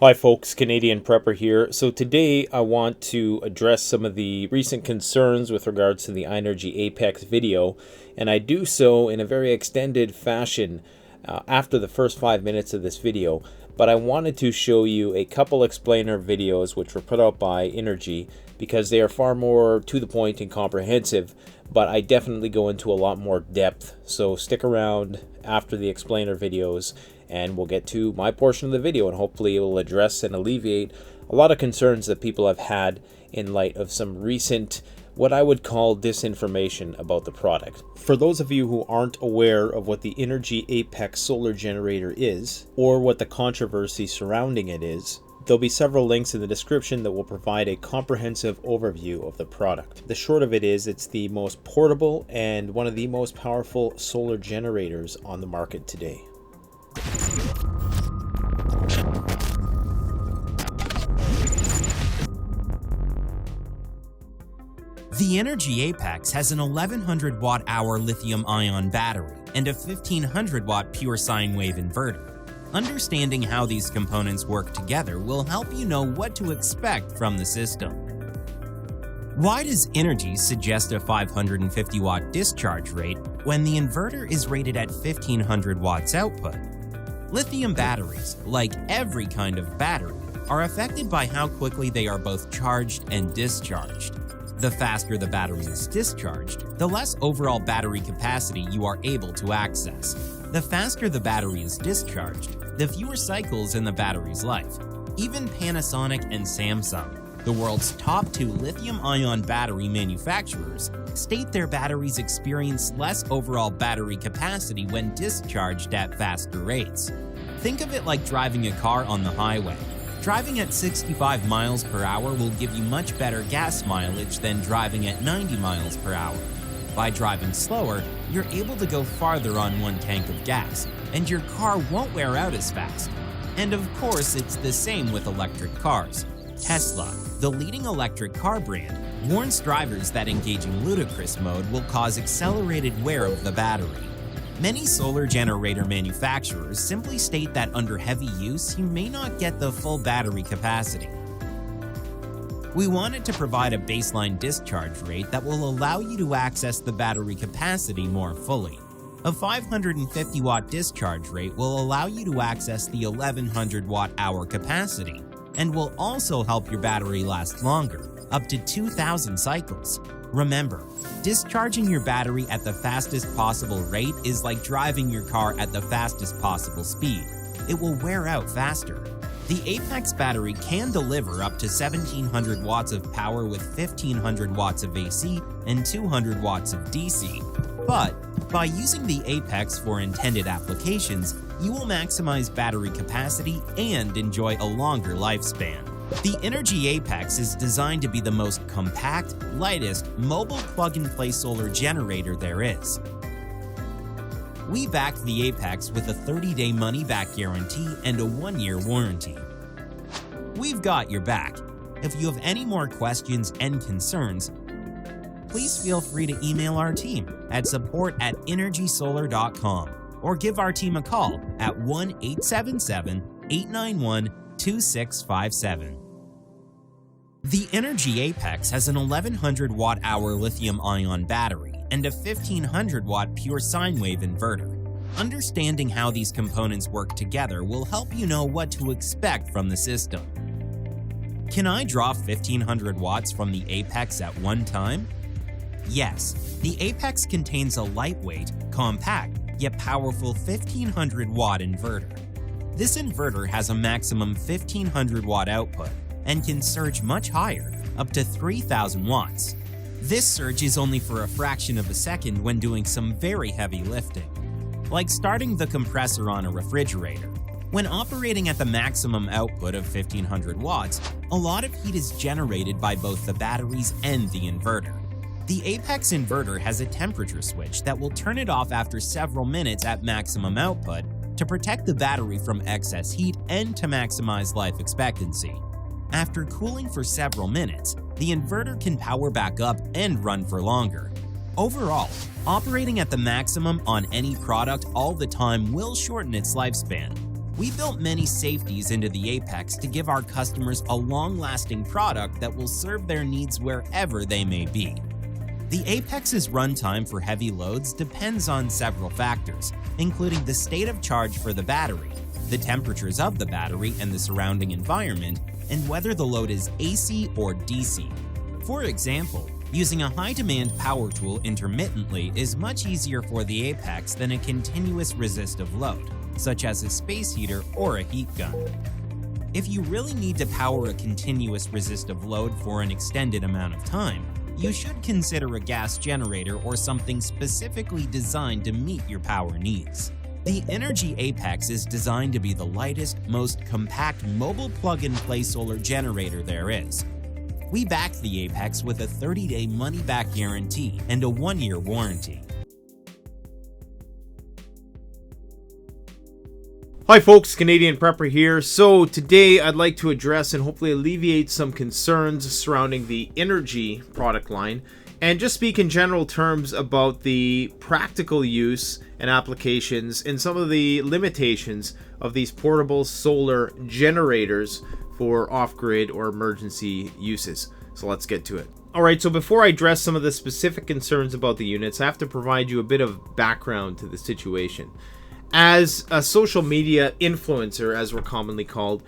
Hi folks, Canadian Prepper here. So today I want to address some of the recent concerns with regards to the Inergy Apex video, and I do so in a very extended fashion after the first 5 minutes of this video. But I wanted to show you a couple explainer videos which were put out by Inergy because they are far more to the point and comprehensive, but I definitely go into a lot more depth. So stick around after the explainer videos and we'll get to my portion of the video, and hopefully it will address and alleviate a lot of concerns that people have had in light of some recent, what I would call, disinformation about the product. For those of you who aren't aware of what the Inergy Apex solar generator is, or what the controversy surrounding it is, there'll be several links in the description that will provide a comprehensive overview of the product. The short of it is, it's the most portable and one of the most powerful solar generators on the market today. The Inergy Apex has an 1100 watt-hour lithium-ion battery and a 1500 watt pure sine wave inverter. Understanding how these components work together will help you know what to expect from the system. Why does Inergy suggest a 550 watt discharge rate when the inverter is rated at 1500 watts output? Lithium batteries, like every kind of battery, are affected by how quickly they are both charged and discharged. The faster the battery is discharged, the less overall battery capacity you are able to access. The faster the battery is discharged, the fewer cycles in the battery's life. Even Panasonic and Samsung, the world's top two lithium-ion battery manufacturers, state their batteries experience less overall battery capacity when discharged at faster rates. Think of it like driving a car on the highway. Driving at 65 miles per hour will give you much better gas mileage than driving at 90 miles per hour. By driving slower, you're able to go farther on one tank of gas, and your car won't wear out as fast. And of course, it's the same with electric cars. Tesla, the leading electric car brand, warns drivers that engaging ludicrous mode will cause accelerated wear of the battery. Many solar generator manufacturers simply state that under heavy use, you may not get the full battery capacity. We wanted to provide a baseline discharge rate that will allow you to access the battery capacity more fully. A 550 watt discharge rate will allow you to access the 1100 watt-hour capacity and will also help your battery last longer, up to 2000 cycles. Remember, discharging your battery at the fastest possible rate is like driving your car at the fastest possible speed. It will wear out faster. The Apex battery can deliver up to 1700 watts of power with 1500 watts of AC and 200 watts of DC. But by using the Apex for intended applications, you will maximize battery capacity and enjoy a longer lifespan. The Inergy Apex is designed to be the most compact, lightest, mobile plug-and-play solar generator there is. We backed the Apex with a 30-day money-back guarantee and a 1-year warranty. We've got your back. If you have any more questions and concerns, please feel free to email our team at support@energysolar.com or give our team a call at 1-877-891-2657. The Inergy Apex has an 1100 watt-hour lithium-ion battery and a 1500 watt pure sine wave inverter. Understanding how these components work together will help you know what to expect from the system. Can I draw 1500 watts from the Apex at one time? Yes, the Apex contains a lightweight, compact, yet powerful 1500 watt inverter. This inverter has a maximum 1500 watt output and can surge much higher, up to 3000 watts. This surge is only for a fraction of a second when doing some very heavy lifting, like starting the compressor on a refrigerator. When operating at the maximum output of 1500 watts, a lot of heat is generated by both the batteries and the inverter. The Apex inverter has a temperature switch that will turn it off after several minutes at maximum output to protect the battery from excess heat and to maximize life expectancy. After cooling for several minutes, the inverter can power back up and run for longer. Overall, operating at the maximum on any product all the time will shorten its lifespan. We built many safeties into the Apex to give our customers a long-lasting product that will serve their needs wherever they may be. The Apex's runtime for heavy loads depends on several factors, including the state of charge for the battery, the temperatures of the battery and the surrounding environment, and whether the load is AC or DC. For example, using a high-demand power tool intermittently is much easier for the Apex than a continuous resistive load, such as a space heater or a heat gun. If you really need to power a continuous resistive load for an extended amount of time, you should consider a gas generator or something specifically designed to meet your power needs. The Inergy Apex is designed to be the lightest, most compact mobile plug-and-play solar generator there is. We back the Apex with a 30-day money-back guarantee and a 1-year warranty. Hi folks, Canadian Prepper here. So today I'd like to address and hopefully alleviate some concerns surrounding the Inergy product line and just speak in general terms about the practical use and applications and some of the limitations of these portable solar generators for off-grid or emergency uses. So let's get to it. Alright, so before I address some of the specific concerns about the units, I have to provide you a bit of background to the situation. As a social media influencer, as we're commonly called,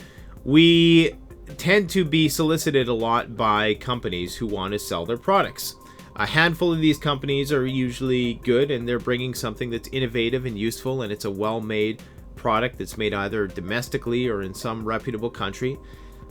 we tend to be solicited a lot by companies who want to sell their products. A handful of these companies are usually good and they're bringing something that's innovative and useful, and it's a well-made product that's made either domestically or in some reputable country.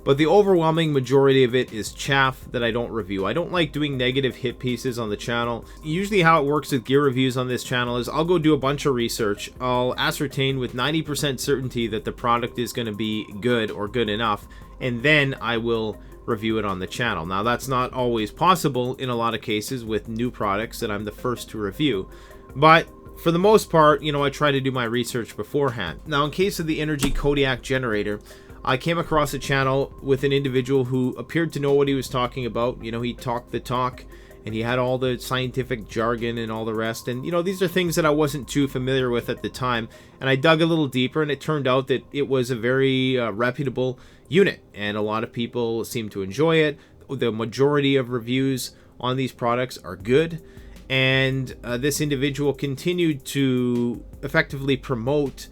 But the overwhelming majority of it is chaff that I don't review. I don't like doing negative hit pieces on the channel. Usually how it works with gear reviews on this channel is I'll go do a bunch of research. I'll ascertain with 90% certainty that the product is going to be good or good enough, and then I will review it on the channel. Now that's not always possible in a lot of cases with new products that I'm the first to review, but for the most part, I try to do my research beforehand. Now in case of the Inergy Kodiak generator, I came across a channel with an individual who appeared to know what he was talking about. He talked the talk and he had all the scientific jargon and all the rest. And, these are things that I wasn't too familiar with at the time. And I dug a little deeper and it turned out that it was a very reputable unit. And a lot of people seem to enjoy it. The majority of reviews on these products are good. And this individual continued to effectively promote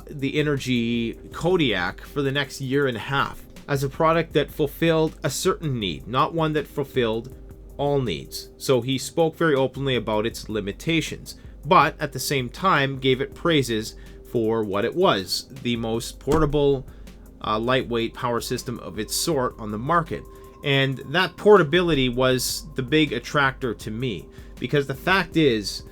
the Inergy Kodiak for the next year and a half as a product that fulfilled a certain need, not one that fulfilled all needs. So he spoke very openly about its limitations, but at the same time gave it praises for what it was, the most portable, lightweight power system of its sort on the market. And that portability was the big attractor to me, because the fact is,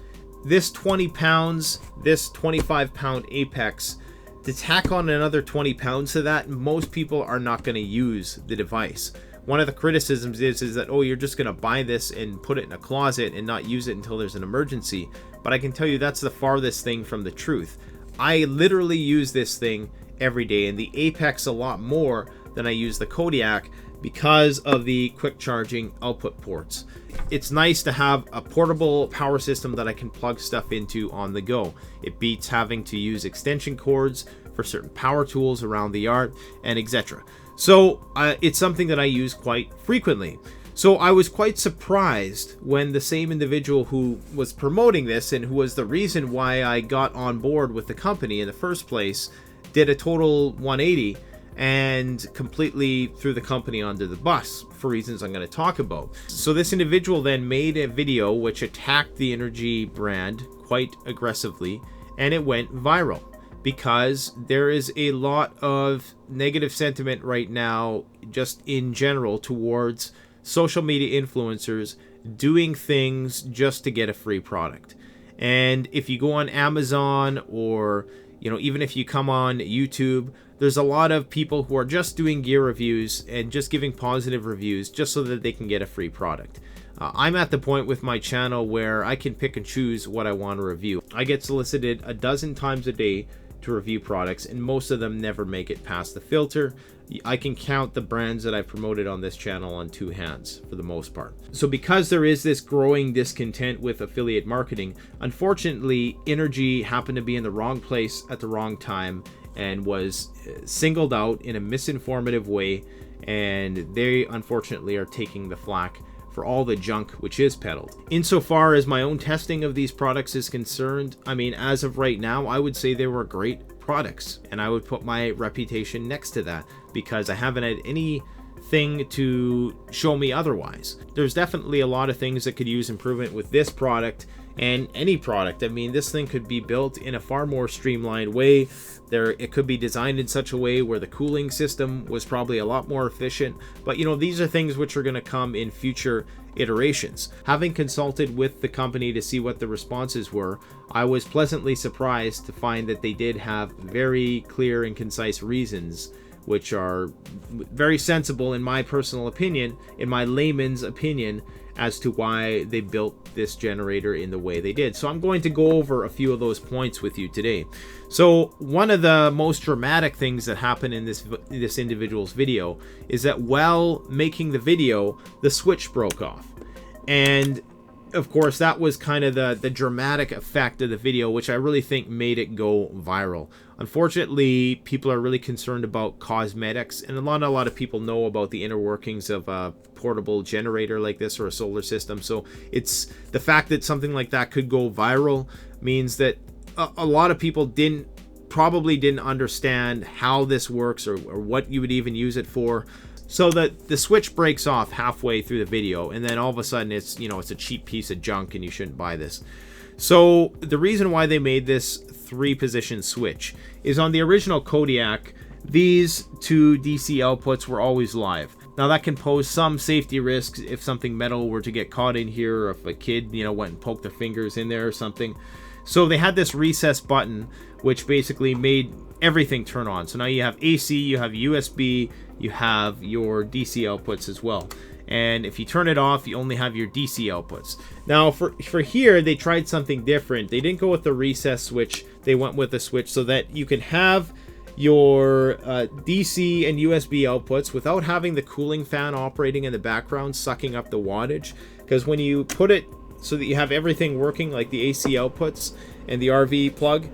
this 20 pounds, this 25 pound Apex, to tack on another 20 pounds to that, most people are not going to use the device. One of the criticisms is that, oh, you're just going to buy this and put it in a closet and not use it until there's an emergency. But I can tell you that's the farthest thing from the truth. I literally use this thing every day, and the Apex a lot more than I use the Kodiak because of the quick charging output ports. It's nice to have a portable power system that I can plug stuff into on the go. It beats having to use extension cords for certain power tools around the yard and etc. So it's something that I use quite frequently. So I was quite surprised when the same individual who was promoting this and who was the reason why I got on board with the company in the first place did a total 180 and completely threw the company under the bus for reasons I'm going to talk about. So this individual then made a video which attacked the Inergy brand quite aggressively, and it went viral because there is a lot of negative sentiment right now just in general towards social media influencers doing things just to get a free product. And if you go on Amazon or even if you come on YouTube, there's a lot of people who are just doing gear reviews and just giving positive reviews just so that they can get a free product. I'm at the point with my channel where I can pick and choose what I want to review. I get solicited a dozen times a day to review products, and most of them never make it past the filter. I can count the brands that I've promoted on this channel on two hands for the most part. So because there is this growing discontent with affiliate marketing, unfortunately Inergy happened to be in the wrong place at the wrong time, and was singled out in a misinformative way, and they unfortunately are taking the flack for all the junk which is peddled. Insofar as my own testing of these products is concerned, I mean, as of right now, I would say they were great products, and I would put my reputation next to that because I haven't had anything to show me otherwise. There's definitely a lot of things that could use improvement with this product and any product. I mean, this thing could be built in a far more streamlined way. It could be designed in such a way where the cooling system was probably a lot more efficient. But you know, these are things which are going to come in future iterations. Having consulted with the company to see what the responses were, I was pleasantly surprised to find that they did have very clear and concise reasons, which are very sensible in my personal opinion, in my layman's opinion, as to why they built this generator in the way they did. So I'm going to go over a few of those points with you today. So one of the most dramatic things that happened in this individual's video is that while making the video, the switch broke off. And of course, that was kind of the dramatic effect of the video, which I really think made it go viral. Unfortunately, people are really concerned about cosmetics, and a lot of people know about the inner workings of a portable generator like this or a solar system. So it's the fact that something like that could go viral means that a lot of people probably didn't understand how this works or what you would even use it for. So that the switch breaks off halfway through the video, and then all of a sudden it's a cheap piece of junk and you shouldn't buy this. So the reason why they made this 3-position switch is on the original Kodiak, these 2 DC outputs were always live. Now that can pose some safety risks if something metal were to get caught in here, or if a kid, went and poked their fingers in there or something. So they had this recess button, which basically made everything turn on. So now you have AC, you have USB, you have your DC outputs as well. And if you turn it off, you only have your DC outputs. Now for here, they tried something different. They didn't go with the recess switch. They went with a switch so that you can have your DC and USB outputs without having the cooling fan operating in the background, sucking up the wattage. Because when you put it so that you have everything working, like the AC outputs and the RV plug,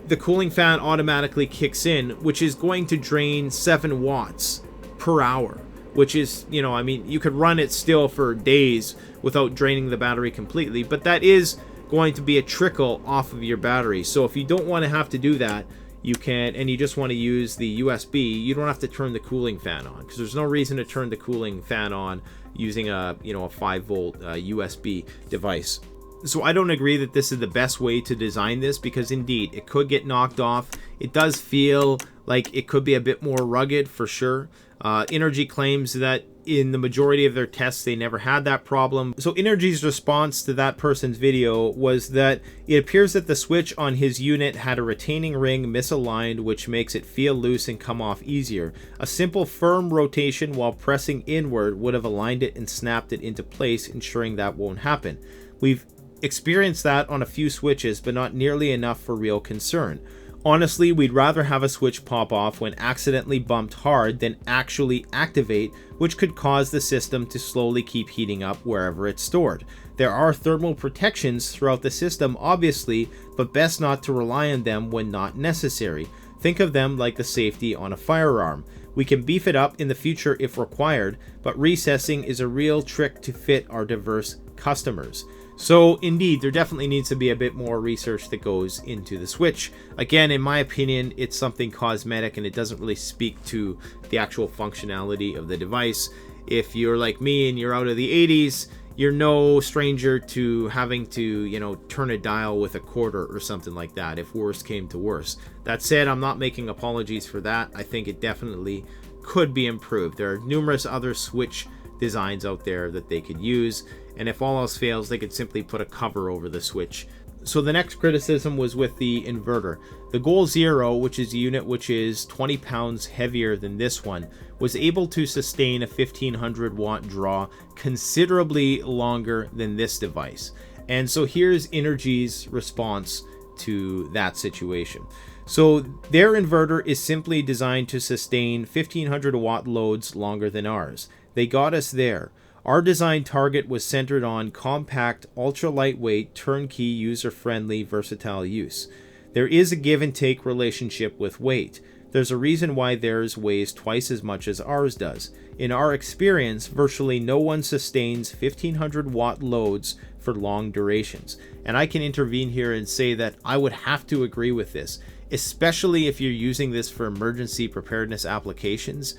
the cooling fan automatically kicks in, which is going to drain 7 watts per hour, which is, I mean, you could run it still for days without draining the battery completely, but that is going to be a trickle off of your battery. So if you don't want to have to do that, you can, and you just want to use the USB, you don't have to turn the cooling fan on, because there's no reason to turn the cooling fan on using a 5-volt USB device. So I don't agree that this is the best way to design this, because indeed it could get knocked off. It does feel like it could be a bit more rugged for sure. Inergy claims that in the majority of their tests they never had that problem. So Inergy's response to that person's video was that it appears that the switch on his unit had a retaining ring misaligned, which makes it feel loose and come off easier. A simple firm rotation while pressing inward would have aligned it and snapped it into place, ensuring that won't happen. We've experienced that on a few switches, but not nearly enough for real concern. Honestly, we'd rather have a switch pop off when accidentally bumped hard than actually activate, which could cause the system to slowly keep heating up wherever it's stored. There are thermal protections throughout the system, obviously, but best not to rely on them when not necessary. Think of them like the safety on a firearm. We can beef it up in the future if required, but recessing is a real trick to fit our diverse customers. So indeed, there definitely needs to be a bit more research that goes into the switch. Again, in my opinion, it's something cosmetic and it doesn't really speak to the actual functionality of the device. If you're like me and you're out of the 80s, you're no stranger to having to, turn a dial with a quarter or something like that if worse came to worse. That said, I'm not making apologies for that. I think it definitely could be improved. There are numerous other switch designs out there that they could use, and if all else fails, they could simply put a cover over the switch. So the next criticism was with the inverter. The Goal Zero, which is a unit which is 20 pounds heavier than this one, was able to sustain a 1500 watt draw considerably longer than this device. And so here's Inergy's response to that situation. So their inverter is simply designed to sustain 1500 watt loads longer than ours. They got us there. Our design target was centered on compact, ultra lightweight, turnkey, user-friendly, versatile use. There is a give and take relationship with weight. There's a reason why theirs weighs twice as much as ours does. In our experience, virtually no one sustains 1500 watt loads for long durations. And I can intervene here and say that I would have to agree with this, especially if you're using this for emergency preparedness applications.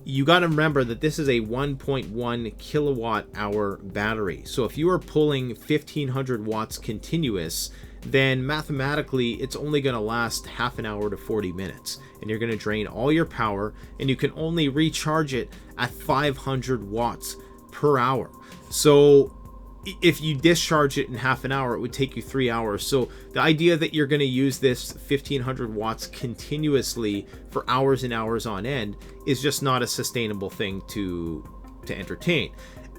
You got to remember that this is a 1.1 kilowatt hour battery. So if you are pulling 1500 watts continuous, then mathematically it's only going to last half an hour to 40 minutes, and you're going to drain all your power, and you can only recharge it at 500 watts per hour. So if you discharge it in half an hour, it would take you 3 hours. So the idea that you're going to use this 1500 watts continuously for hours and hours on end is just not a sustainable thing to entertain.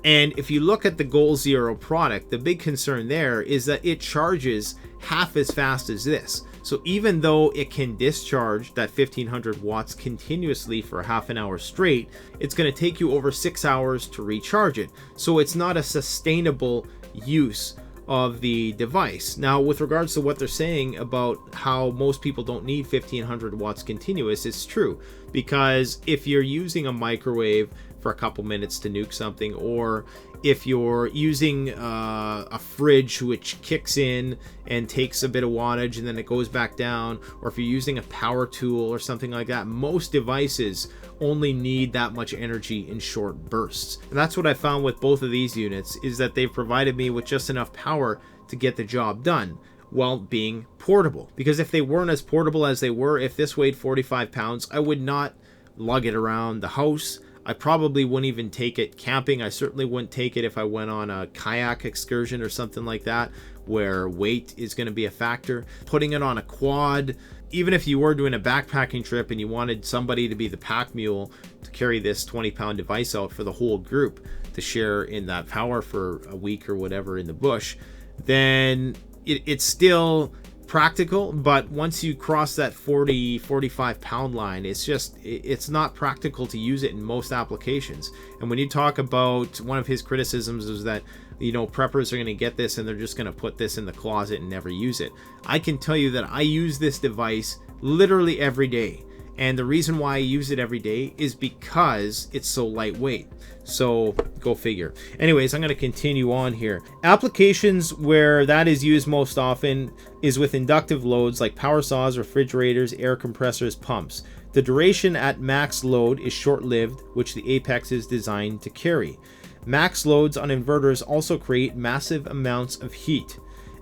And if you look at the Goal Zero product, the big concern there is that it charges half as fast as this. So even though it can discharge that 1500 watts continuously for half an hour straight, it's going to take you over 6 hours to recharge it. So it's not a sustainable use of the device. Now, with regards to what they're saying about how most people don't need 1500 watts continuous, it's true, because if you're using a microwave for a couple minutes to nuke something, or if you're using a fridge which kicks in and takes a bit of wattage and then it goes back down, or if you're using a power tool or something like that, most devices only need that much energy in short bursts. And that's what I found with both of these units, is that they've provided me with just enough power to get the job done while being portable. Because if they weren't as portable as they were, if this weighed 45 pounds, I would not lug it around the house. I probably wouldn't even take it camping. I certainly wouldn't take it if I went on a kayak excursion or something like that, where weight is going to be a factor. Putting it on a quad, even if you were doing a backpacking trip and you wanted somebody to be the pack mule to carry this 20-pound device out for the whole group to share in that power for a week or whatever in the bush, then it's still practical. But once you cross that 45 pound line, it's not practical to use it in most applications. And when you talk about, one of his criticisms is that, preppers are going to get this and they're just going to put this in the closet and never use it. I can tell you that I use this device literally every day. And the reason why I use it every day is because it's so lightweight. So go figure. Anyways, I'm going to continue on here. Applications where that is used most often is with inductive loads like power saws, refrigerators, air compressors, pumps. The duration at max load is short-lived, which the Apex is designed to carry. Max loads on inverters also create massive amounts of heat,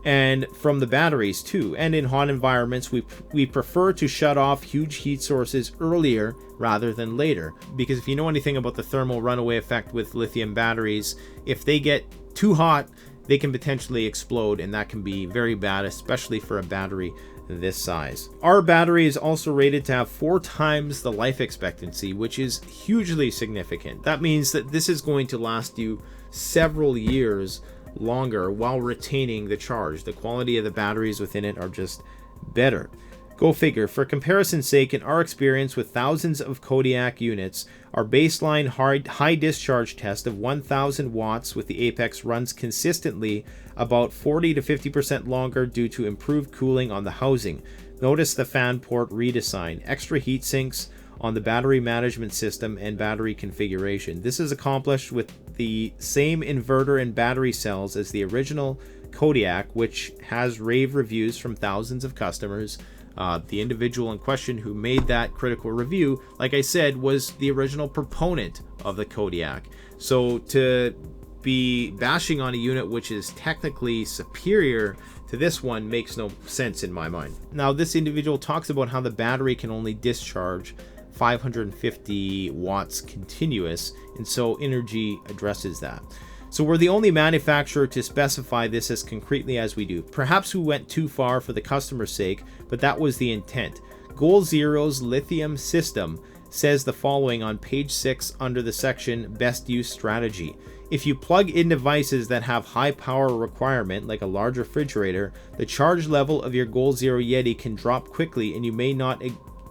and from the batteries too. And in hot environments, we prefer to shut off huge heat sources earlier rather than later, because if you know anything about the thermal runaway effect with lithium batteries, if they get too hot, they can potentially explode, and that can be very bad, especially for a battery this size. Our battery is also rated to have 4 times the life expectancy, which is hugely significant. That means that this is going to last you several years longer while retaining the charge. The quality of the batteries within it are just better. Go figure. For comparison's sake, in our experience with thousands of Kodiak units, our baseline high discharge test of 1000 watts with the Apex runs consistently about 40 to 50% longer due to improved cooling on the housing. Notice the fan port redesign, extra heat sinks on the battery management system and battery configuration. This is accomplished with the same inverter and battery cells as the original Kodiak, which has rave reviews from thousands of customers. The individual in question who made that critical review, like I said, was the original proponent of the Kodiak. So to be bashing on a unit which is technically superior to this one makes no sense in my mind. Now, this individual talks about how the battery can only discharge 550 watts continuous, and so Inergy addresses that. So we're the only manufacturer to specify this as concretely as we do. Perhaps we went too far for the customer's sake, but that was the intent. Goal Zero's lithium system says the following on page 6 under the section Best Use Strategy. If you plug in devices that have high power requirement, like a large refrigerator, the charge level of your Goal Zero Yeti can drop quickly and you may not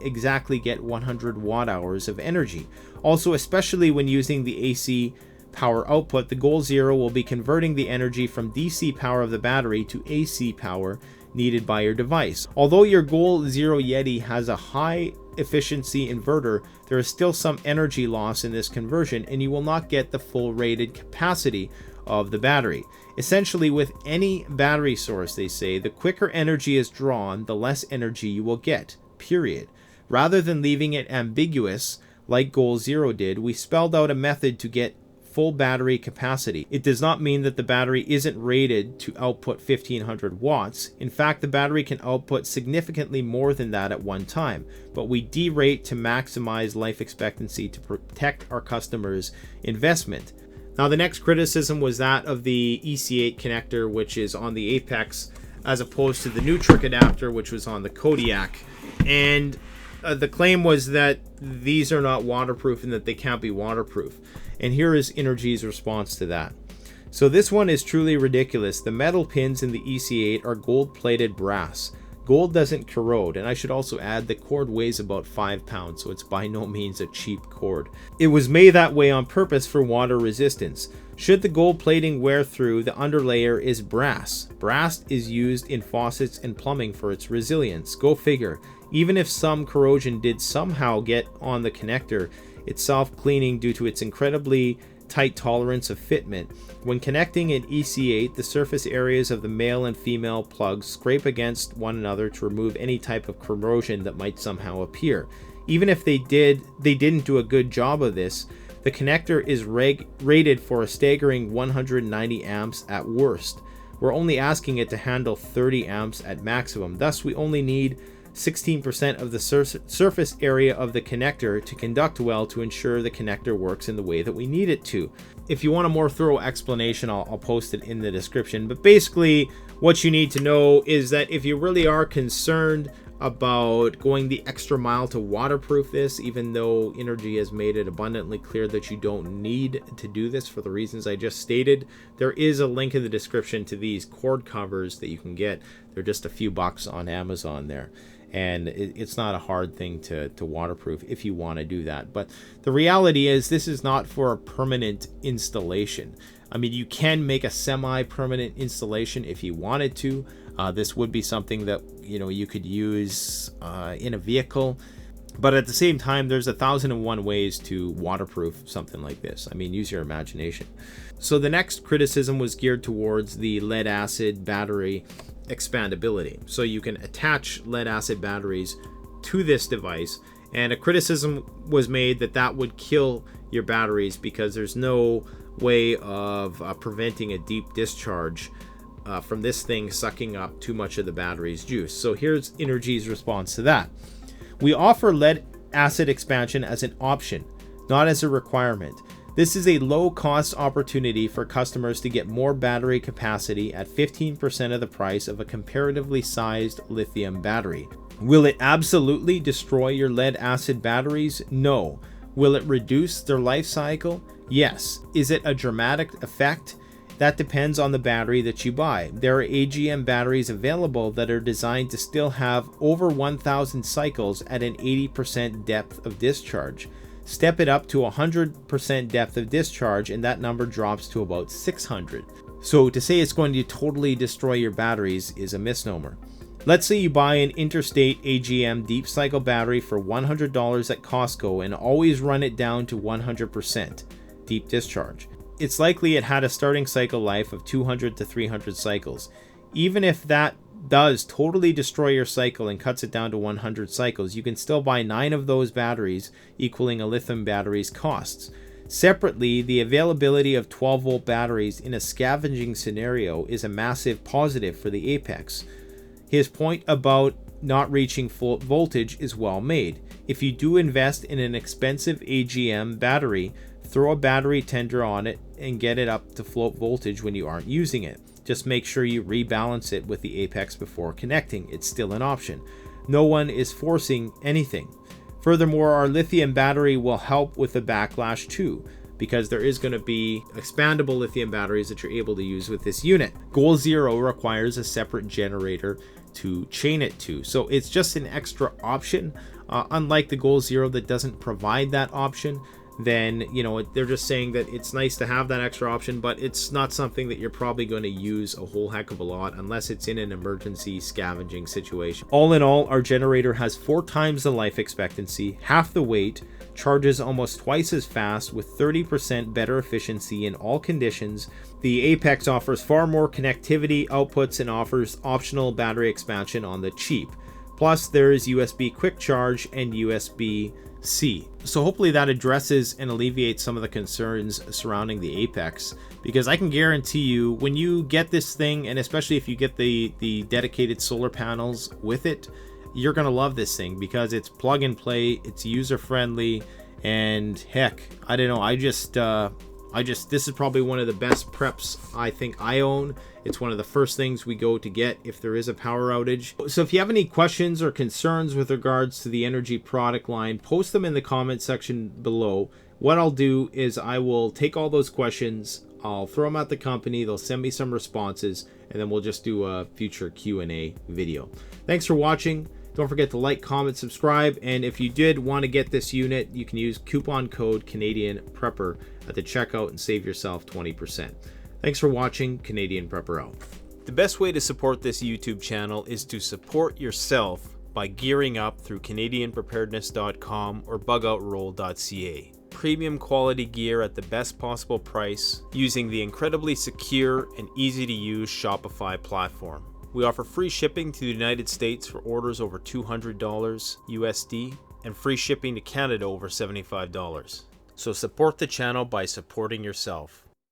exactly get 100 watt hours of energy. Also, especially when using the AC power output, the Goal Zero will be converting the energy from DC power of the battery to AC power, needed by your device. Although your Goal Zero Yeti has a high efficiency inverter, there is still some energy loss in this conversion, and you will not get the full rated capacity of the battery. Essentially, with any battery source, they say, the quicker energy is drawn, the less energy you will get, period. Rather than leaving it ambiguous, like Goal Zero did, we spelled out a method to get full battery capacity. It does not mean that the battery isn't rated to output 1500 watts. In fact, the battery can output significantly more than that at one time, but we derate to maximize life expectancy to protect our customers' investment. Now, the next criticism was that of the EC8 connector, which is on the Apex, as opposed to the new trick adapter, which was on the Kodiak. And the claim was that these are not waterproof and that they can't be waterproof. And here is Inergy's response to that. So this one is truly ridiculous. The metal pins in the EC8 are gold-plated brass. Gold doesn't corrode, and I should also add the cord weighs about 5 pounds, so it's by no means a cheap cord. It was made that way on purpose for water resistance. Should the gold plating wear through, the underlayer is brass. Brass is used in faucets and plumbing for its resilience. Go figure. Even if some corrosion did somehow get on the connector, it's self-cleaning due to its incredibly tight tolerance of fitment. When connecting an EC8, the surface areas of the male and female plugs scrape against one another to remove any type of corrosion that might somehow appear. Even if they didn't do a good job of this, the connector is rated for a staggering 190 amps at worst. We're only asking it to handle 30 amps at maximum. Thus, we only need 16% of the surface area of the connector to conduct well to ensure the connector works in the way that we need it to. If you want a more thorough explanation, I'll post it in the description. But basically, what you need to know is that if you really are concerned about going the extra mile to waterproof this, even though Inergy has made it abundantly clear that you don't need to do this for the reasons I just stated, there is a link in the description to these cord covers that you can get. They're just a few bucks on Amazon there. And it's not a hard thing to waterproof if you want to do that. But the reality is this is not for a permanent installation. I mean, you can make a semi-permanent installation if you wanted to. This would be something that, you know, you could use in a vehicle. But at the same time, there's 1,001 ways to waterproof something like this. I mean, use your imagination. So the next criticism was geared towards the lead acid battery expandability. So you can attach lead acid batteries to this device, and a criticism was made that that would kill your batteries because there's no way of preventing a deep discharge from this thing sucking up too much of the battery's juice. So here's Inergy's response to that. We offer lead acid expansion as an option, not as a requirement. This is a low-cost opportunity for customers to get more battery capacity at 15% of the price of a comparatively sized lithium battery. Will it absolutely destroy your lead-acid batteries? No. Will it reduce their life cycle? Yes. Is it a dramatic effect? That depends on the battery that you buy. There are AGM batteries available that are designed to still have over 1,000 cycles at an 80% depth of discharge. Step it up to 100% depth of discharge and that number drops to about 600. So to say it's going to totally destroy your batteries is a misnomer. Let's say you buy an Interstate AGM deep cycle battery for $100 at Costco and always run it down to 100% deep discharge. It's likely it had a starting cycle life of 200 to 300 cycles. Even if that does totally destroy your cycle and cuts it down to 100 cycles, you can still buy 9 of those batteries, equaling a lithium battery's costs. Separately, the availability of 12-volt batteries in a scavenging scenario is a massive positive for the Apex. His point about not reaching full voltage is well made. If you do invest in an expensive AGM battery, throw a battery tender on it and get it up to float voltage when you aren't using it. Just make sure you rebalance it with the Apex before connecting. It's still an option. No one is forcing anything. Furthermore, our lithium battery will help with the backlash too, because there is going to be expandable lithium batteries that you're able to use with this unit. Goal Zero requires a separate generator to chain it to, so it's just an extra option. Unlike the Goal Zero that doesn't provide that option, then, you know, they're just saying that it's nice to have that extra option, but it's not something that you're probably going to use a whole heck of a lot unless it's in an emergency scavenging situation. All in all, our generator has 4 times the life expectancy, half the weight, charges almost twice as fast with 30% better efficiency in all conditions. The Apex offers far more connectivity outputs and offers optional battery expansion on the cheap. Plus, there is USB quick charge and USB-C. So hopefully that addresses and alleviates some of the concerns surrounding the Apex, because I can guarantee you when you get this thing, and especially if you get the dedicated solar panels with it, you're gonna love this thing because it's plug and play, it's user friendly, and heck, I don't know, this is probably one of the best preps I think I own. It's one of the first things we go to get if there is a power outage. So if you have any questions or concerns with regards to the Inergy product line, post them in the comment section below. What I'll do is I will take all those questions, I'll throw them at the company, they'll send me some responses, and then we'll just do a future Q&A video. Thanks for watching. Don't forget to like, comment, subscribe, and if you did want to get this unit, you can use coupon code Canadian Prepper at the checkout and save yourself 20%. Thanks for watching. Canadian Prepper out. The best way to support this YouTube channel is to support yourself by gearing up through CanadianPreparedness.com or BugoutRoll.ca. Premium quality gear at the best possible price using the incredibly secure and easy to use Shopify platform. We offer free shipping to the United States for orders over $200 USD and free shipping to Canada over $75. So support the channel by supporting yourself.